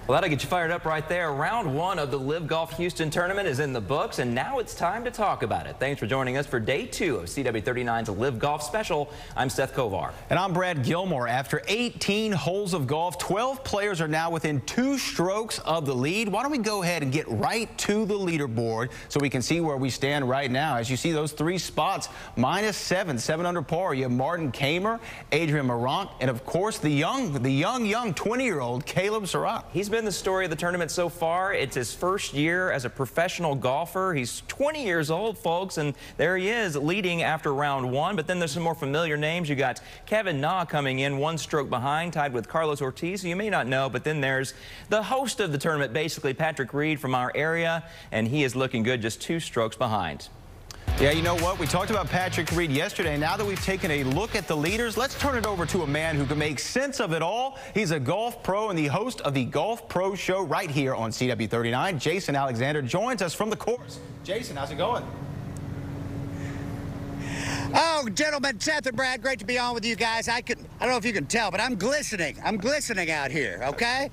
Well, that'll get you fired up right there. Round one of the Live Golf Houston tournament is in the books, and now it's time to talk about it. Thanks for joining us for day two of CW39's Live Golf Special. I'm Seth Kovar. And I'm Brad Gilmore. After 18 holes of golf, 12 players are now within 2 strokes of the lead. Why don't we go ahead and get right to the leaderboard so we can see where we stand right now. As you see, those 3 spots, -7, 7 under par. You have Martin Kaymer, Adrian Meronk, and of course the young 20-year-old Caleb Surratt. He's been the story of the tournament so far. It's his first year as a professional golfer. He's 20 years old, folks, and there he is leading after round one. But then there's some more familiar names. You got Kevin Na coming in 1 stroke behind, tied with Carlos Ortiz, who you may not know. But then there's the host of the tournament, basically, Patrick Reed from our area, and he is looking good, just 2 strokes behind. Yeah, you know what? We talked about Patrick Reed yesterday. Now that we've taken a look at the leaders, let's turn it over to a man who can make sense of it all. He's a golf pro and the host of the Golf Pro Show right here on CW39. Jason Alexander joins us from the course. Jason, how's it going? Oh, gentlemen, Seth and Brad, great to be on with you guys. I don't know if you can tell, but I'm glistening. I'm glistening out here, okay?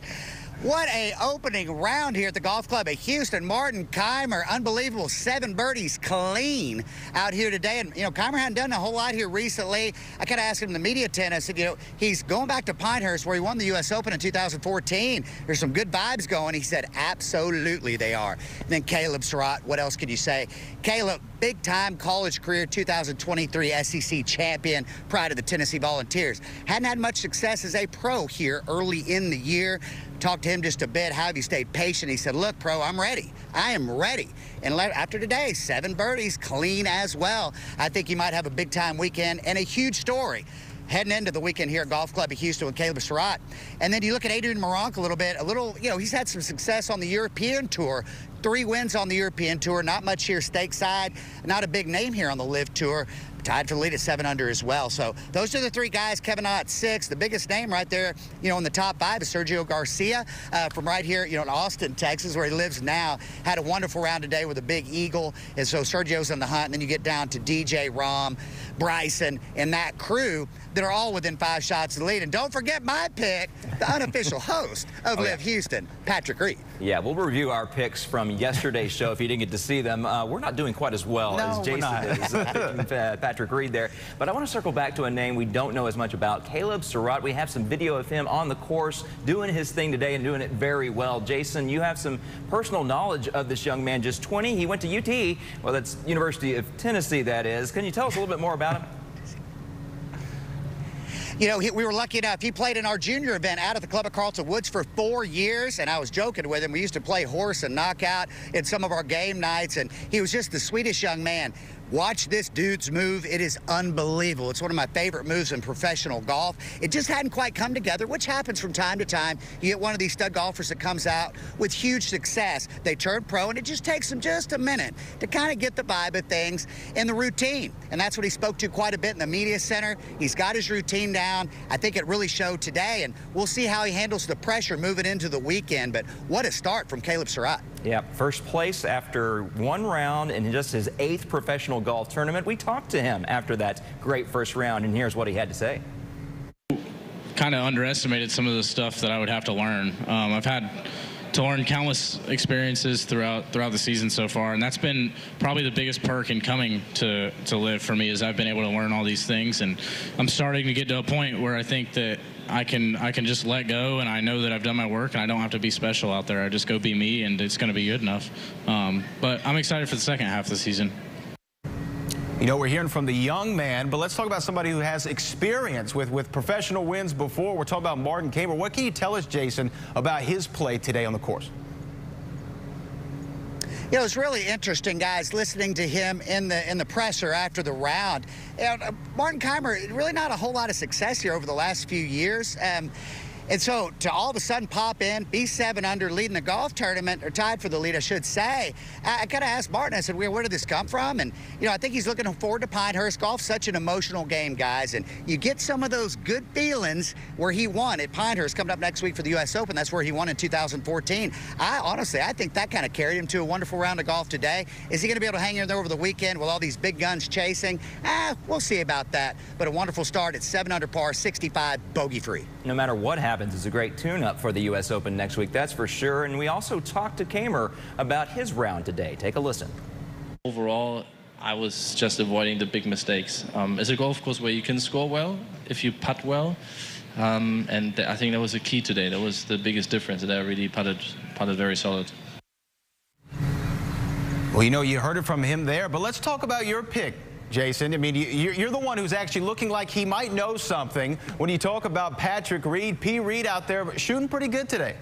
What a opening round here at the Golf Club at Houston. Martin Kaymer, unbelievable, 7 birdies clean out here today. And, you know, Kaymer hadn't done a whole lot here recently. I kind of asked him in the media tent, I said, you know, he's going back to Pinehurst where he won the U.S. Open in 2014. There's some good vibes going. He said, absolutely they are. And then Caleb Surratt, what else could you say? Caleb, big-time college career, 2023 SEC champion, pride of the Tennessee Volunteers. Hadn't had much success as a pro here early in the year. Talked to him just a bit. How have you stayed patient? He said, look, pro, I'm ready. I am ready. And after today, 7 birdies, clean as well. I think you might have a big-time weekend and a huge story heading into the weekend here at Golf Club of Houston with Caleb Surratt. And then you look at Adrian Meronk a little bit, you know, he's had some success on the European Tour. 3 wins on the European Tour, not much here stateside, not a big name here on the Live Tour. Tied for the lead at 7 under as well. So those are the 3 guys. Kevin Na at 6. The biggest name right there, you know, in the top 5 is Sergio Garcia from right here, you know, in Austin, Texas, where he lives now. Had a wonderful round today with a big eagle. And so Sergio's in the hunt. And then you get down to DJ, Rahm, Bryson, and that crew that are all within 5 shots of the lead. And don't forget my pick, the unofficial host of Live Houston, Patrick Reed. Yeah, we'll review our picks from yesterday's show if you didn't get to see them. We're not doing quite as well as Jason is. Patrick Reed there. But I want to circle back to a name we don't know as much about, Caleb Surratt. We have some video of him on the course doing his thing today and doing it very well. Jason, you have some personal knowledge of this young man, just 20. He went to UT. Well, that's University of Tennessee, that is. Can you tell us a little bit more about him? You know, we were lucky enough. He played in our junior event out at the Club of Carlton Woods for 4 years, and I was joking with him. We used to play horse and knockout in some of our game nights, and he was just the sweetest young man. Watch this dude's move. It is unbelievable. It's one of my favorite moves in professional golf. It just hadn't quite come together, which happens from time to time. You get one of these stud golfers that comes out with huge success. They turn pro, and it just takes them just a minute to kind of get the vibe of things in the routine. And that's what he spoke to quite a bit in the media center. He's got his routine down. I think it really showed today, and we'll see how he handles the pressure moving into the weekend. But what a start from Caleb Surratt. Yeah, first place after 1 round in just his 8th professional golf tournament. We talked to him after that great first round, and here's what he had to say. Kind of underestimated some of the stuff that I would have to learn. I've had to learn countless experiences throughout the season so far, and that's been probably the biggest perk in coming to Live for me, is I've been able to learn all these things, and I'm starting to get to a point where I think that I can just let go, and I know that I've done my work, and I don't have to be special out there. I just go be me, and it's going to be good enough. But I'm excited for the second half of the season. You know, we're hearing from the young man, but let's talk about somebody who has experience with professional wins before. We're talking about Martin Kaymer. What can you tell us, Jason, about his play today on the course? You know, it's really interesting, guys, listening to him in the presser after the round. You know, Martin Kaymer, really not a whole lot of success here over the last few years. And so to all of a sudden pop in, be 7 under, leading the golf tournament, or tied for the lead, I should say. I kind of asked Martin, I said, where did this come from? And, you know, I think he's looking forward to Pinehurst. Golf's such an emotional game, guys. And you get some of those good feelings where he won at Pinehurst coming up next week for the U.S. Open. That's where he won in 2014. Honestly, I think that kind of carried him to a wonderful round of golf today. Is he going to be able to hang in there over the weekend with all these big guns chasing? We'll see about that. But a wonderful start at 7 under par, 65, bogey-free. No matter what happens, happens. It's a great tune-up for the U.S. Open next week, that's for sure. And we also talked to Kamer about his round today. Take a listen. Overall, I was just avoiding the big mistakes. It's a golf course where you can score well if you putt well. And I think that was the key today. That was the biggest difference, that I really putted very solid. Well, you know, you heard it from him there, but let's talk about your pick, Jason. I mean, you're the one who's actually looking like he might know something when you talk about Patrick Reed. P. Reed out there shooting pretty good today.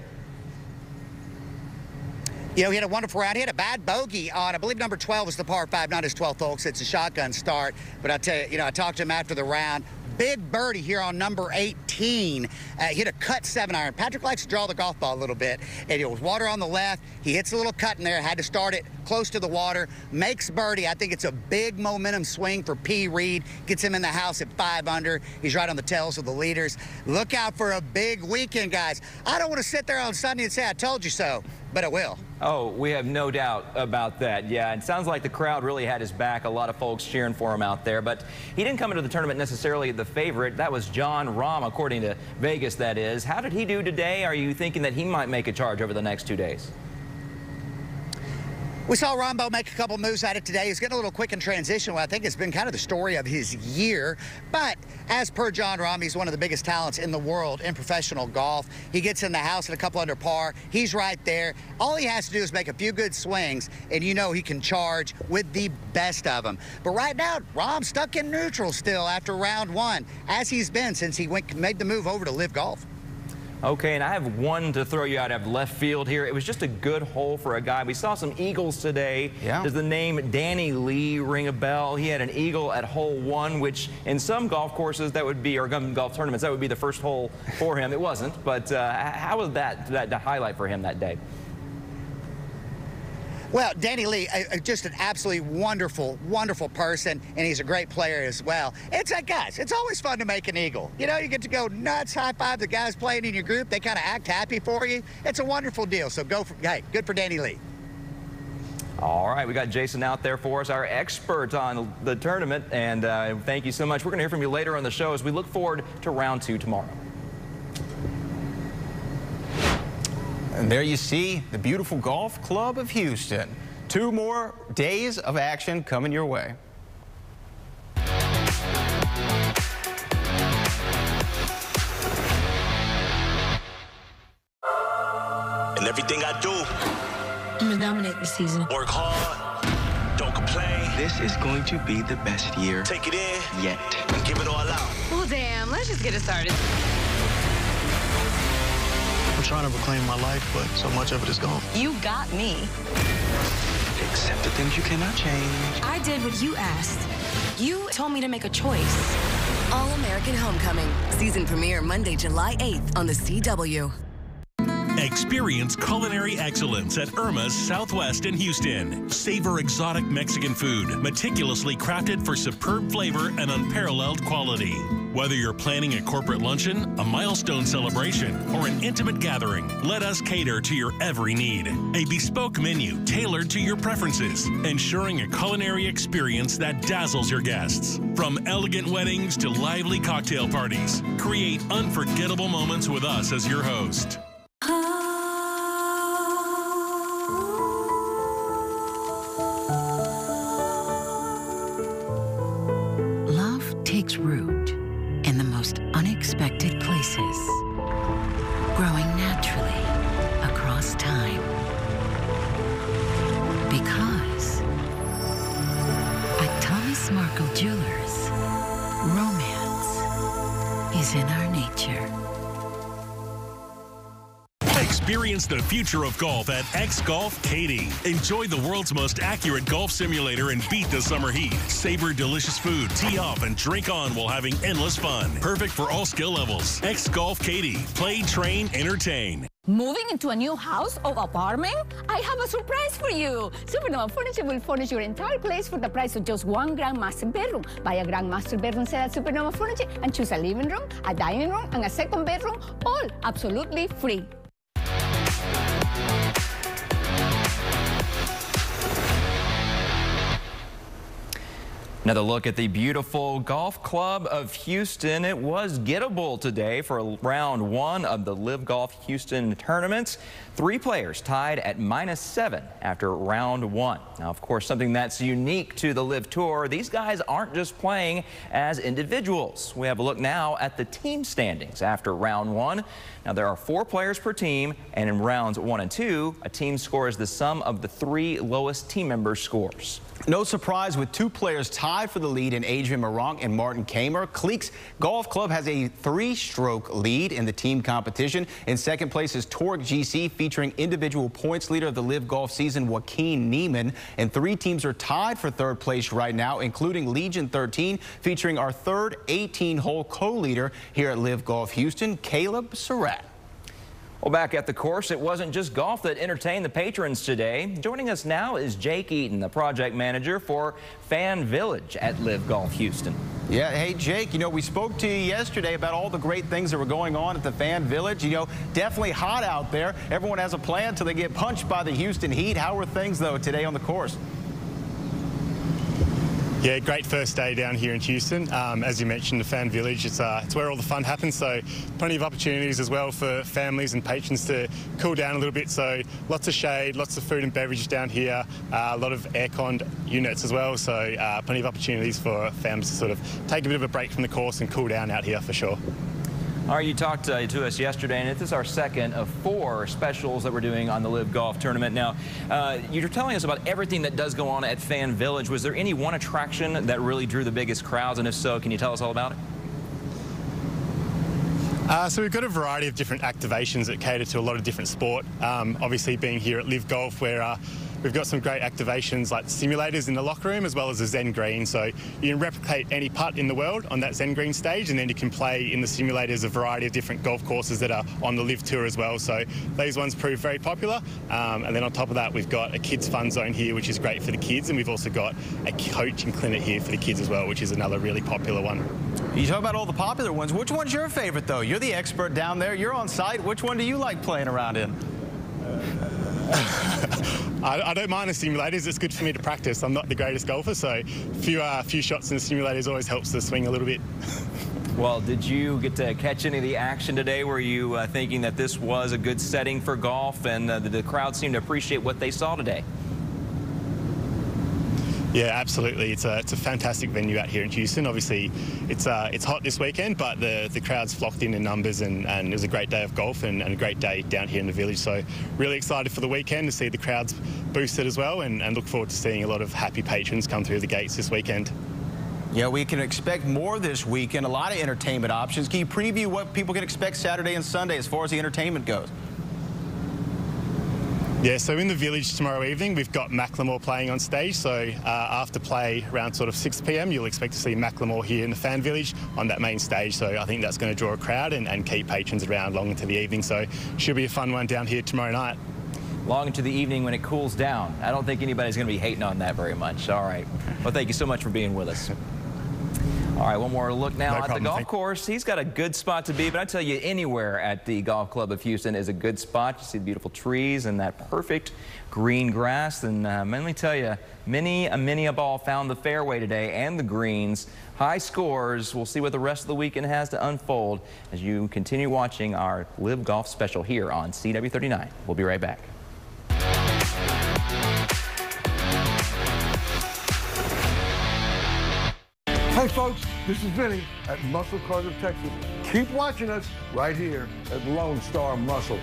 You know, he had a wonderful round. He had a bad bogey on, I believe, number 12 was the par 5, not his 12th hole, because it's a shotgun start. But I tell you, you know, I talked to him after the round. Big birdie here on number 18. Hit a cut 7-iron. Patrick likes to draw the golf ball a little bit. And it was water on the left. He hits a little cut in there. Had to start it close to the water. Makes birdie. I think it's a big momentum swing for P. Reed. Gets him in the house at 5 under. He's right on the tails of the leaders. Look out for a big weekend, guys. I don't want to sit there on Sunday and say, I told you so, but I will. Oh, we have no doubt about that. Yeah, it sounds like the crowd really had his back. A lot of folks cheering for him out there. But he didn't come into the tournament necessarily the favorite. That was Jon Rahm, according to Vegas, that is. How did he do today? Are you thinking that he might make a charge over the next 2 days? We saw Rahmbo make a couple moves at it today. He's getting a little quick in transition, I think it's been kind of the story of his year. But as per Jon Rahm, he's one of the biggest talents in the world in professional golf. He gets in the house at a couple under par. He's right there. All he has to do is make a few good swings, and you know he can charge with the best of them. But right now, Rahm's stuck in neutral still after round 1, as he's been since he made the move over to LIV Golf. Okay, and I have one to throw you out of left field here. It was just a good hole for a guy. We saw some eagles today. Yeah. Does the name Danny Lee ring a bell? He had an eagle at hole 1, which in some golf courses that would be, or golf tournaments, that would be the first hole for him. It wasn't, but how was that the highlight for him that day? Well, Danny Lee, just an absolutely wonderful, wonderful person, and he's a great player as well. It's like, guys, it's always fun to make an eagle. You know, you get to go nuts, high-five the guys playing in your group. They kind of act happy for you. It's a wonderful deal, so hey, good for Danny Lee. All right, we got Jason out there for us, our expert on the tournament, and thank you so much. We're going to hear from you later on the show as we look forward to round 2 tomorrow. And there you see the beautiful Golf Club of Houston. 2 more days of action coming your way. And everything I do, I'm gonna dominate this season. Work hard, don't complain. This is going to be the best year. Take it in, yet. And give it all out. Well, damn, let's just get it started. I'm trying to reclaim my life, but so much of it is gone. You got me. Accept the things you cannot change. I did what you asked. You told me to make a choice. All-American Homecoming. Season premiere Monday, July 8th on the CW. Experience culinary excellence at Irma's Southwest in Houston. Savor exotic Mexican food, meticulously crafted for superb flavor and unparalleled quality. Whether you're planning a corporate luncheon, a milestone celebration, or an intimate gathering, let us cater to your every need. A bespoke menu tailored to your preferences, ensuring a culinary experience that dazzles your guests. From elegant weddings to lively cocktail parties, create unforgettable moments with us as your host. Love takes root in the most unexpected places, growing naturally across time. Because at Thomas Markle Jewelers, romance is in our nature. Experience the future of golf at X Golf Katy. Enjoy the world's most accurate golf simulator and beat the summer heat. Savor delicious food, tee off, and drink on while having endless fun. Perfect for all skill levels. X Golf Katy. Play, train, entertain. Moving into a new house or apartment? I have a surprise for you. Supernova Furniture will furnish your entire place for the price of just one grand master bedroom. Buy a grand master bedroom set at Supernova Furniture and choose a living room, a dining room, and a second bedroom, all absolutely free. Another look at the beautiful Golf Club of Houston. It was gettable today for round one of the Live Golf Houston tournaments. 3 players tied at -7 after round one. Now, of course, something that's unique to the Live Tour, these guys aren't just playing as individuals. We have a look now at the team standings after round one. Now, there are 4 players per team, and in rounds 1 and 2, a team scores the sum of the 3 lowest team members' scores. No surprise with 2 players tied for the lead in Adrian Meronk and Martin Kaymer. Cleeks Golf Club has a 3-stroke lead in the team competition. In second place is Torque GC, featuring individual points leader of the Live Golf season, Joaquin Neiman. And 3 teams are tied for 3rd place right now, including Legion 13, featuring our 3rd 18-hole co-leader here at Live Golf Houston, Caleb Surratt. Well, back at the course, it wasn't just golf that entertained the patrons today. Joining us now is Jake Eaton, the project manager for Fan Village at Live Golf Houston. Yeah, hey, Jake, you know, we spoke to you yesterday about all the great things that were going on at the Fan Village. You know, definitely hot out there. Everyone has a plan till they get punched by the Houston Heat. How were things, though, today on the course? Yeah, great first day down here in Houston. As you mentioned, the Fan Village, it's where all the fun happens, so plenty of opportunities as well for families and patrons to cool down a little bit. So lots of shade, lots of food and beverages down here, a lot of air-conned units as well, so plenty of opportunities for families to sort of take a bit of a break from the course and cool down out here for sure. All right, you talked to us yesterday, and this is our second of 4 specials that we're doing on the Live Golf Tournament. Now, you're telling us about everything that does go on at Fan Village. Was there any one attraction that really drew the biggest crowds? And if so, can you tell us all about it? So we've got a variety of different activations that cater to a lot of different sport. Obviously, being here at Live Golf, where we've got some great activations like simulators in the locker room, as well as a Zen green. So you can replicate any putt in the world on that Zen green stage, and then you can play in the simulators a variety of different golf courses that are on the Live Tour as well. So these ones prove very popular. And then on top of that, we've got a kids fun zone here, which is great for the kids. And we've also got a coaching clinic here for the kids as well, which is another really popular one. You talk about all the popular ones. Which one's your favorite, though? You're the expert down there. You're on site. Which one do you like playing around in? I don't mind the simulators. It's good for me to practice. I'm not the greatest golfer, so a few shots in the simulators always helps the swing a little bit. Well, did you get to catch any of the action today? Were you thinking that this was a good setting for golf, and the crowd seemed to appreciate what they saw today? Yeah, absolutely. It's a fantastic venue out here in Houston. Obviously, it's hot this weekend, but the crowds flocked in numbers, and it was a great day of golf and a great day down here in the village. So really excited for the weekend to see the crowds boosted as well, and look forward to seeing a lot of happy patrons come through the gates this weekend. Yeah, we can expect more this weekend, a lot of entertainment options. Can you preview what people can expect Saturday and Sunday as far as the entertainment goes? Yeah, so in the village tomorrow evening, we've got Macklemore playing on stage. So after play around sort of 6 p.m, you'll expect to see Macklemore here in the Fan Village on that main stage. So I think that's going to draw a crowd and keep patrons around long into the evening. So should be a fun one down here tomorrow night. Long into the evening when it cools down. I don't think anybody's going to be hating on that very much. All right. Well, thank you so much for being with us. All right, one more look now at the golf course. He's got a good spot to be, but I tell you, anywhere at the Golf Club of Houston is a good spot. You see the beautiful trees and that perfect green grass. And let me tell you, many a ball found the fairway today and the greens. High scores. We'll see what the rest of the weekend has to unfold as you continue watching our Live Golf special here on CW39. We'll be right back. Hey folks, this is Vinny at Muscle Carter, Texas. Keep watching us right here at Lone Star Muscle.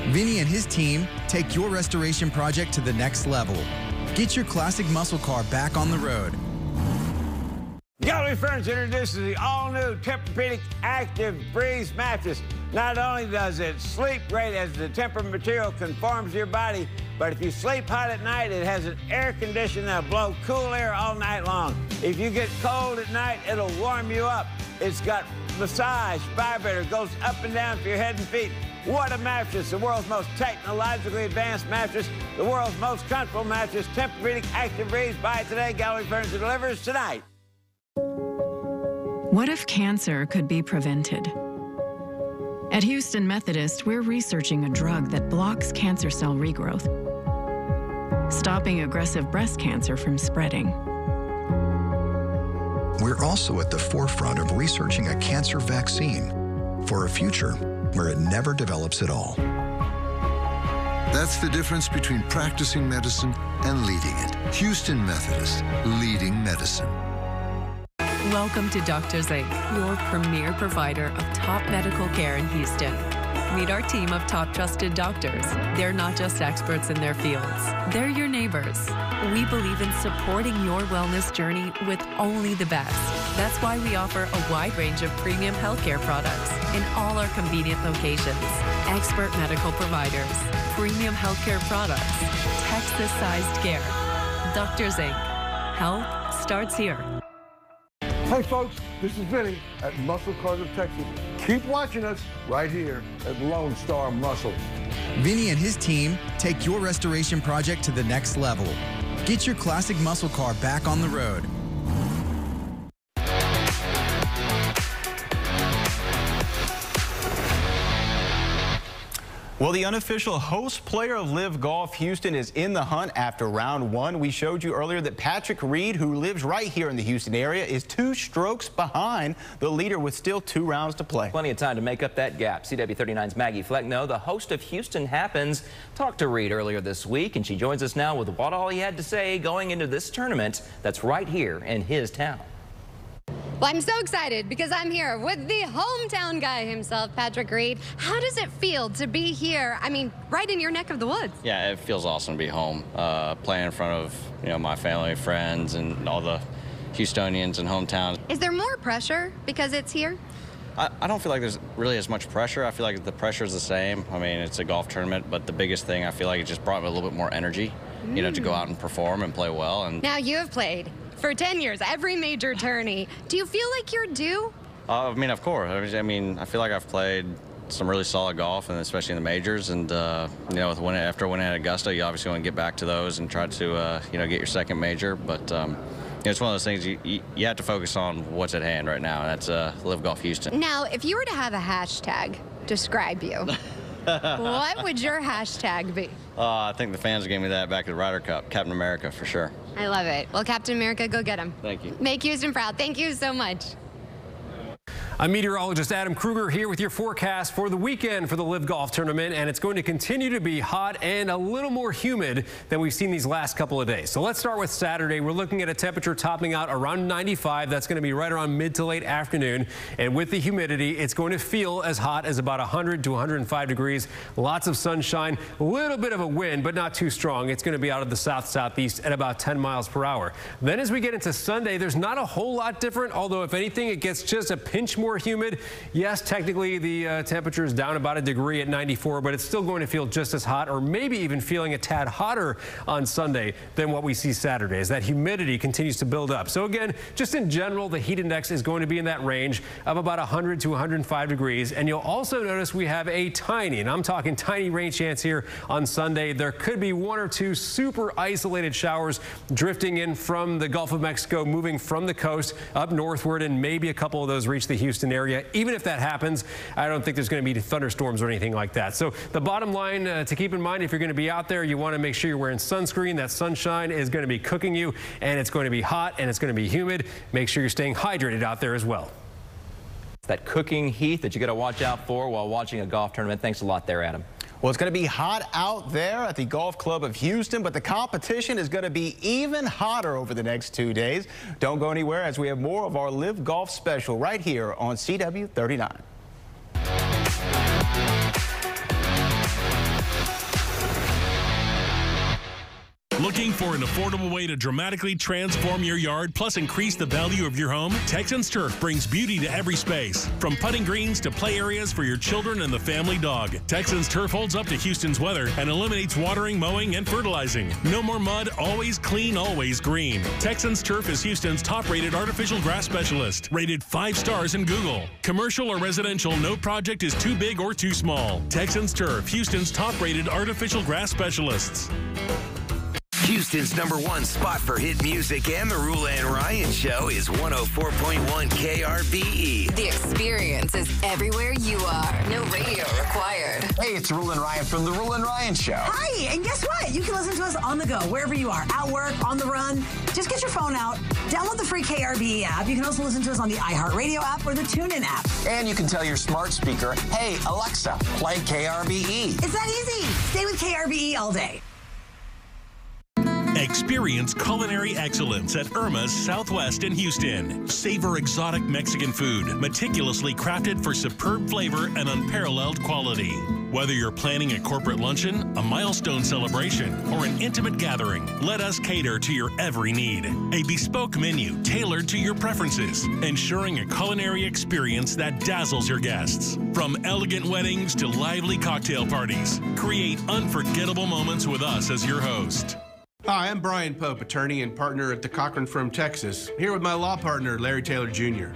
Vinny and his team take your restoration project to the next level. Get your classic muscle car back on the road. Gallery Furniture introduces the all-new Tempur-Pedic Active Breeze mattress. Not only does it sleep great as the Tempur material conforms to your body, but if you sleep hot at night, it has an air conditioner that'll blow cool air all night long. If you get cold at night, it'll warm you up. It's got massage, vibrator, goes up and down for your head and feet. What a mattress, the world's most technologically advanced mattress, the world's most comfortable mattress, Tempur-Pedic Active Breeze. Buy it today. Gallery Furniture delivers tonight. What if cancer could be prevented? At Houston Methodist, we're researching a drug that blocks cancer cell regrowth, stopping aggressive breast cancer from spreading. we're also at the forefront of researching a cancer vaccine for a future where it never develops at all. That's the difference between practicing medicine and leading it. Houston Methodist, leading medicine. Welcome to Doctors Inc., your premier provider of top medical care in Houston. Meet our team of top trusted doctors. They're not just experts in their fields, they're your neighbors. We believe in supporting your wellness journey with only the best. That's why we offer a wide range of premium healthcare products in all our convenient locations. Expert medical providers, premium healthcare products, Texas-sized care. Doctors Inc. Health starts here. Hey folks, this is Vinny at Muscle Cars of Texas. Keep watching us right here at Lone Star Muscle. Vinny and his team take your restoration project to the next level. Get your classic muscle car back on the road. Well, the unofficial host player of Live Golf Houston is in the hunt after round one. We showed you earlier that Patrick Reed, who lives right here in the Houston area, is 2 strokes behind the leader with still 2 rounds to play. Plenty of time to make up that gap. CW39's Maggie Flecknoe, the host of Houston Happens, talked to Reed earlier this week, and she joins us now with what all he had to say going into this tournament that's right here in his town. Well, I'm so excited because I'm here with the hometown guy himself, Patrick Reed. How does it feel to be here? I mean, right in your neck of the woods. Yeah, it feels awesome to be home, playing in front of, my family, friends, and all the Houstonians and hometown. Is there more pressure because it's here? I don't feel like there's really as much pressure. I feel like the pressure is the same. I mean, it's a golf tournament, but the biggest thing, I feel like it just brought me a little bit more energy, to go out and perform and play well. And now you have played for 10 years, every major tourney. Do you feel like you're due? I mean, of course. I mean, I feel like I've played some really solid golf, and especially in the majors. And after winning at Augusta, you obviously want to get back to those and try to get your second major. But it's one of those things you have to focus on what's at hand right now, and that's Live Golf Houston. Now, if you were to have a hashtag describe you, what would your hashtag be? I think the fans gave me that back at the Ryder Cup, Captain America, for sure. I love it. Well, Captain America, go get him. Thank you. Make Houston proud. Thank you so much. I'm meteorologist Adam Kruger here with your forecast for the weekend for the Live Golf Tournament, and it's going to continue to be hot and a little more humid than we've seen these last couple of days. So let's start with Saturday. We're looking at a temperature topping out around 95. That's going to be right around mid to late afternoon, and with the humidity, it's going to feel as hot as about 100 to 105 degrees. Lots of sunshine, a little bit of a wind, but not too strong. It's going to be out of the south-southeast at about 10 miles per hour. Then as we get into Sunday, there's not a whole lot different, although if anything, it gets just a pinch more humid. Yes, technically the temperature is down about a degree at 94, but it's still going to feel just as hot, or maybe even feeling a tad hotter on Sunday than what we see Saturday, as that humidity continues to build up. So again, just in general, the heat index is going to be in that range of about 100 to 105 degrees. And you'll also notice we have a tiny, and I'm talking tiny rain chance here on Sunday. There could be 1 or 2 super isolated showers drifting in from the Gulf of Mexico, moving from the coast up northward, and maybe a couple of those reach the Houston area. Even if that happens, I don't think there's going to be thunderstorms or anything like that. So the bottom line to keep in mind, if you're going to be out there, you want to make sure you're wearing sunscreen. That sunshine is going to be cooking you, and it's going to be hot, and it's going to be humid. Make sure you're staying hydrated out there as well. That cooking heat that you got to watch out for while watching a golf tournament. Thanks a lot there, Adam. Well, it's going to be hot out there at the Golf Club of Houston, but the competition is going to be even hotter over the next 2 days. Don't go anywhere, as we have more of our Live Golf special right here on CW39. Looking for an affordable way to dramatically transform your yard plus increase the value of your home? Texans Turf brings beauty to every space. From putting greens to play areas for your children and the family dog. Texans Turf holds up to Houston's weather and eliminates watering, mowing, and fertilizing. No more mud, always clean, always green. Texans Turf is Houston's top-rated artificial grass specialist. Rated 5 stars in Google. Commercial or residential, no project is too big or too small. Texans Turf, Houston's top-rated artificial grass specialists. Houston's #1 spot for hit music and the Rule and Ryan Show is 104.1 KRBE. The experience is everywhere you are. No radio required. Hey, it's Rule and Ryan from the Rule and Ryan Show. Hi, and guess what? You can listen to us on the go, wherever you are, at work, on the run. Just get your phone out, download the free KRBE app. You can also listen to us on the iHeartRadio app or the TuneIn app. And you can tell your smart speaker, hey, Alexa, play KRBE. It's that easy. Stay with KRBE all day. Experience culinary excellence at Irma's Southwest in Houston. Savor exotic Mexican food, meticulously crafted for superb flavor and unparalleled quality. Whether you're planning a corporate luncheon, a milestone celebration, or an intimate gathering, let us cater to your every need. A bespoke menu tailored to your preferences, ensuring a culinary experience that dazzles your guests. From elegant weddings to lively cocktail parties, create unforgettable moments with us as your host. Hi, I'm Brian Pope, attorney and partner at the Cochran Firm, Texas, here with my law partner, Larry Taylor Jr.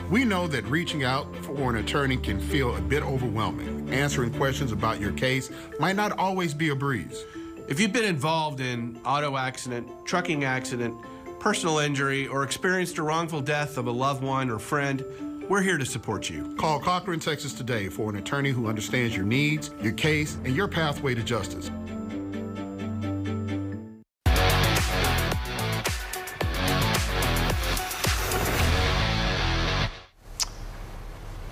We know that reaching out for an attorney can feel a bit overwhelming. Answering questions about your case might not always be a breeze. If you've been involved in auto accident, trucking accident, personal injury, or experienced a wrongful death of a loved one or friend, we're here to support you. Call Cochran, Texas today for an attorney who understands your needs, your case, and your pathway to justice.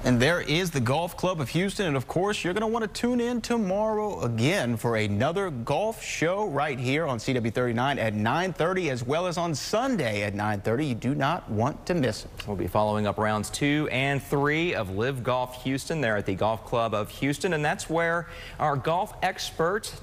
And there is the Golf Club of Houston. And of course, you're going to want to tune in tomorrow again for another golf show right here on CW39 at 9:30, as well as on Sunday at 9:30. You do not want to miss it. We'll be following up rounds 2 and 3 of Live Golf Houston there at the Golf Club of Houston. And that's where our golf expert,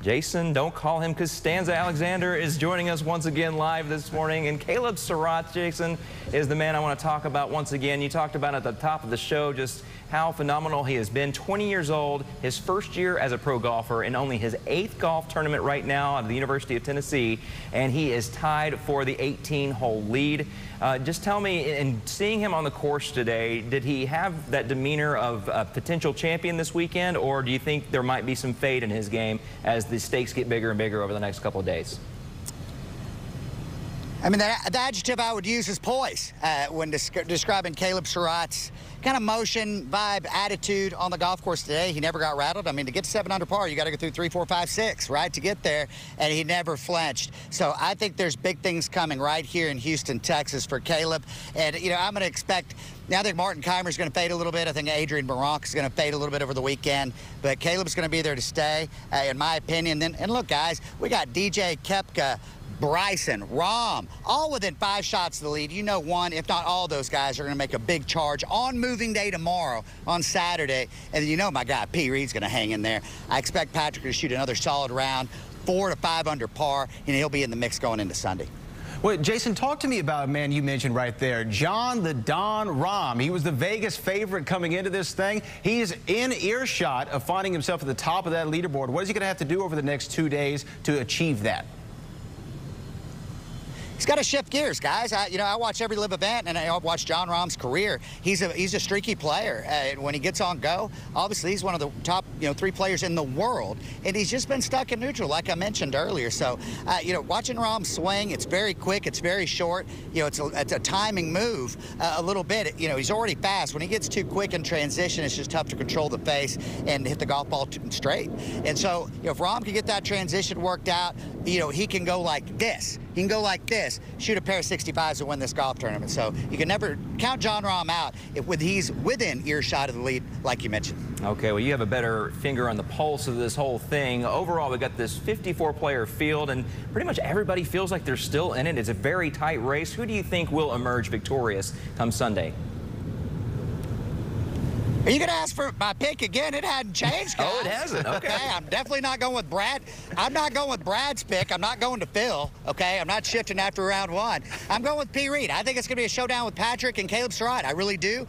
Jason, don't call him Costanza Alexander, is joining us once again live this morning. And Caleb Surratt, Jason, is the man I want to talk about once again. You talked about at the top of the show just how phenomenal he has been. 20 years old, his first year as a pro golfer, in only his 8th golf tournament right now out of the University of Tennessee, and he is tied for the 18-hole lead. Just tell me, in seeing him on the course today, did he have that demeanor of a potential champion this weekend, or do you think there might be some fade in his game as the stakes get bigger and bigger over the next couple of days? I mean, the adjective I would use is poise when describing Caleb Surratt's kind of motion, vibe, attitude on the golf course today. He never got rattled. I mean, to get to 7 under par, you got to go through 3, 4, 5, 6, right, to get there, and he never flinched. So I think there's big things coming right here in Houston, Texas for Caleb. And, you know, I'm going to expect, now I think Martin Keimer's going to fade a little bit. I think Adrian Barank is going to fade a little bit over the weekend. But Caleb's going to be there to stay, in my opinion. And look, guys, we got DJ Koepka, Bryson, Rahm, all within 5 shots of the lead. You know, one, if not all those guys are going to make a big charge on moving day tomorrow on Saturday. And you know my guy P. Reed's going to hang in there. I expect Patrick to shoot another solid round, 4 to 5 under par, and he'll be in the mix going into Sunday. Well, Jason, talk to me about a man you mentioned right there, John the Don Rahm. He was the Vegas favorite coming into this thing. He's in earshot of finding himself at the top of that leaderboard. What is he going to have to do over the next 2 days to achieve that? He's got to shift gears, guys. I watch every live event, and I watch John Rahm's career. He's a streaky player. When he gets on go, obviously he's one of the top 3 players in the world, and he's just been stuck in neutral, like I mentioned earlier. So, watching Rahm swing, it's very quick, it's very short. It's a timing move a little bit. He's already fast. When he gets too quick in transition, it's just tough to control the face and hit the golf ball straight. And so, if Rahm can get that transition worked out, he can go like this. He can go like this, shoot a pair of 65s to win this golf tournament. So you can never count John Rahm out if he's within earshot of the lead, like you mentioned. Okay, well, you have a better finger on the pulse of this whole thing. Overall, we got this 54-player field, and pretty much everybody feels like they're still in it. It's a very tight race. Who do you think will emerge victorious come Sunday? Are you going to ask for my pick again? It hadn't changed, guys. Oh, it hasn't? Okay. I'm definitely not going with Brad. I'm not going with Brad's pick. I'm not going to Phil, okay? I'm not shifting after round 1. I'm going with P. Reed. I think it's going to be a showdown with Patrick and Caleb Surratt. I really do.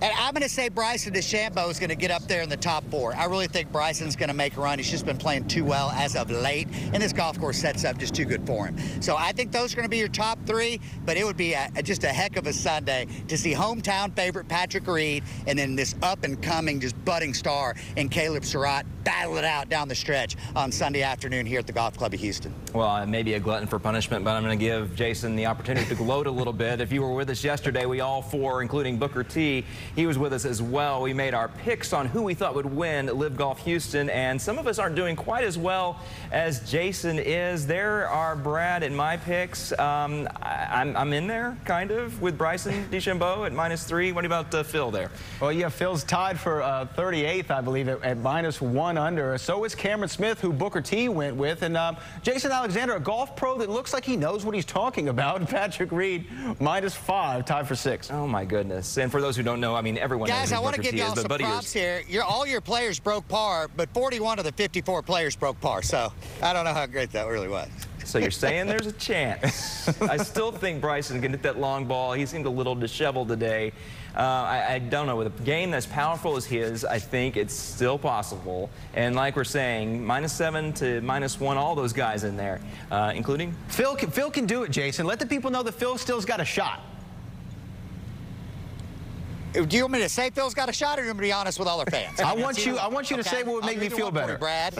And I'm going to say Bryson DeChambeau is going to get up there in the top 4. I really think Bryson's going to make a run. He's just been playing too well as of late, and this golf course sets up just too good for him. So I think those are going to be your top 3, but it would be just a heck of a Sunday to see hometown favorite Patrick Reed and then this up-and-coming, just budding star in Caleb Surratt battle it out down the stretch on Sunday afternoon here at the Golf Club of Houston. Well, I may be a glutton for punishment, but I'm going to give Jason the opportunity to gloat a little bit. If you were with us yesterday, we all 4, including Booker T, he was with us as well. We made our picks on who we thought would win Live Golf Houston, and some of us aren't doing quite as well as Jason is. There are Brad and my picks. I'm in there, kind of, with Bryson DeChambeau at -3. What about Phil there? Well, yeah, Phil's tied for 38th, I believe, at -1 under. So is Cameron Smith, who Booker T went with. And Jason Alexander, a golf pro that looks like he knows what he's talking about. Patrick Reed, -5, tied for 6th. Oh, my goodness. And for those who don't know, I mean, everyone knows Guys, I want to give y'all some props here. All your players broke par, but 41 of the 54 players broke par. So I don't know how great that really was. So you're saying there's a chance. I still think Bryson can hit that long ball. He seemed a little disheveled today. I don't know. With a game that's powerful as his, I think it's still possible. And like we're saying, -7 to -1, all those guys in there, including Phil can do it, Jason. Let the people know that Phil still's got a shot. Do you want me to say Phil's got a shot, or do you want me to be honest with all our fans? I want you to say what would make me feel better. Brad.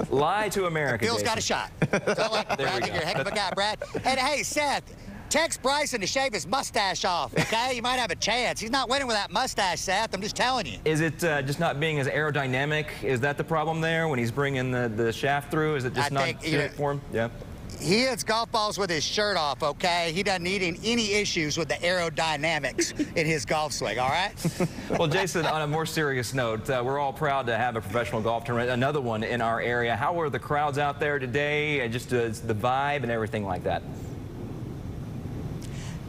Lie to America. Phil's got a shot. Felt like Brad, you're a heck of a guy, Brad. And hey, Seth, text Bryson to shave his mustache off, okay? You might have a chance. He's not winning with that mustache, Seth. I'm just telling you. Is it just not being as aerodynamic? Is that the problem there when he's bringing the shaft through? Is it just not good for him? Yeah. He hits golf balls with his shirt off, okay? He doesn't need any issues with the aerodynamics in his golf swing, all right? Well, Jason, on a more serious note, we're all proud to have a professional golf tournament, another one in our area. How were the crowds out there today, and just the vibe and everything like that?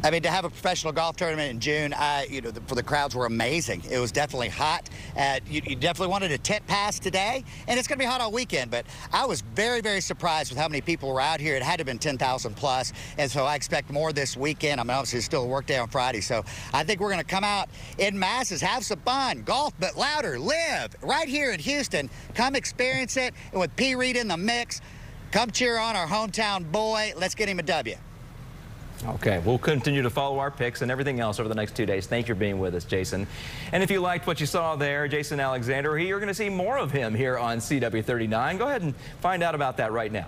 I mean, to have a professional golf tournament in June, for the crowds were amazing. It was definitely hot. You definitely wanted a tent pass today, and it's going to be hot all weekend. But I was very, very surprised with how many people were out here. It had to have been 10,000 plus, and so I expect more this weekend. I mean, obviously, it's still a work day on Friday, so I think we're going to come out in masses, have some fun, golf, but louder, live right here in Houston. Come experience it, and with P. Reed in the mix, come cheer on our hometown boy. Let's get him a W. Okay, we'll continue to follow our picks and everything else over the next 2 days. Thank you for being with us, Jason. And if you liked what you saw there, Jason Alexander, you're going to see more of him here on CW39. Go ahead and find out about that right now.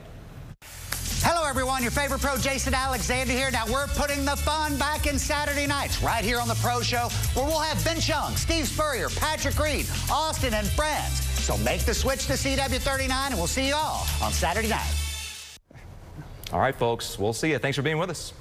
Hello, everyone. Your favorite pro, Jason Alexander here. Now, we're putting the fun back in Saturday nights right here on The Pro Show, where we'll have Ben Chung, Steve Spurrier, Patrick Reed, Austin, and friends. So make the switch to CW39, and we'll see you all on Saturday night. All right, folks. We'll see you. Thanks for being with us.